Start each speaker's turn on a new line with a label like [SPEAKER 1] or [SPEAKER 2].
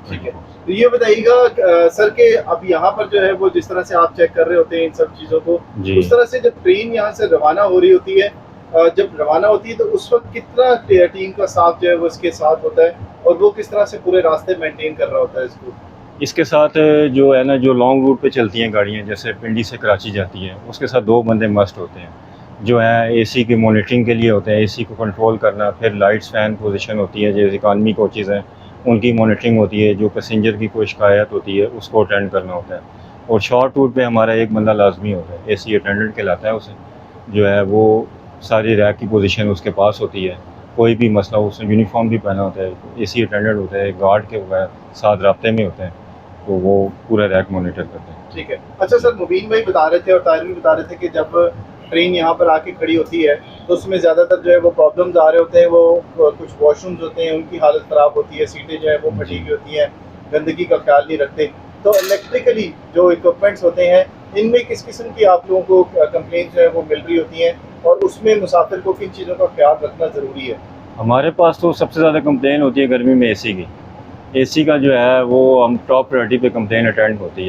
[SPEAKER 1] ठीक है, तो ये बताइएगा सर कि अब यहाँ पर जो है वो जिस तरह से आप चेक कर रहे होते हैं इन सब चीज़ों को,
[SPEAKER 2] जी।
[SPEAKER 1] उस तरह से जब ट्रेन यहाँ से रवाना हो रही होती है, जब रवाना होती है तो उस वक्त कितना टीम का स्टाफ जो है वो इसके साथ होता है और वो किस तरह से पूरे रास्ते मेंटेन कर रहा होता है इसको?
[SPEAKER 2] इसके साथ जो है ना, जो लॉन्ग रूट पे चलती हैं गाड़ियाँ, जैसे पिंडी से कराची जाती हैं, उसके साथ 2 बंदे मस्ट होते हैं, जो हैं एसी की मॉनिटरिंग के लिए होते हैं, एसी को कंट्रोल करना, फिर लाइट्स फैन पोजीशन होती है, जैसे इकॉनमी कोचेज़ हैं उनकी मॉनिटरिंग होती है, जो पैसेंजर की कोई शिकायत होती है उसको अटेंड करना होता है। और शॉर्ट रूट पे हमारा एक बंदा लाजमी होता है, एसी अटेंडेंट कहलाता है उसे, जो है वो सारी रैक की पोजीशन उसके पास होती है। कोई भी मसला हो, उसने यूनिफॉर्म भी पहना होता है, एसी अटेंडेंट होता है, गार्ड के साथ राब्ते में होते हैं, तो वो पूरा रैक मॉनिटर करते हैं।
[SPEAKER 1] ठीक है। अच्छा सर, मुबीन भाई बता रहे थे और ताहिर भी बता रहे थे कि जब ट्रेन यहाँ पर आके खड़ी होती है तो उसमें ज़्यादातर जो है वो प्रॉब्लम्स आ रहे होते हैं, वो कुछ वॉशरूम्स होते हैं उनकी हालत ख़राब होती है, सीटें जो है वो फटी हुई होती हैं, गंदगी का ख्याल नहीं रखते। तो इलेक्ट्रिकली जो इक्विपमेंट्स होते हैं इनमें किस किस्म की आप लोगों को कंप्लेंट जो है वो मिल रही होती हैं और उसमें मुसाफिर को किन चीज़ों का ख्याल रखना ज़रूरी है?
[SPEAKER 2] हमारे पास तो सबसे ज़्यादा कंप्लेन होती है गर्मी में एसी की। एसी का जो है वो हम टॉप प्रायोरिटी पे कंप्लेन अटेंड होती है।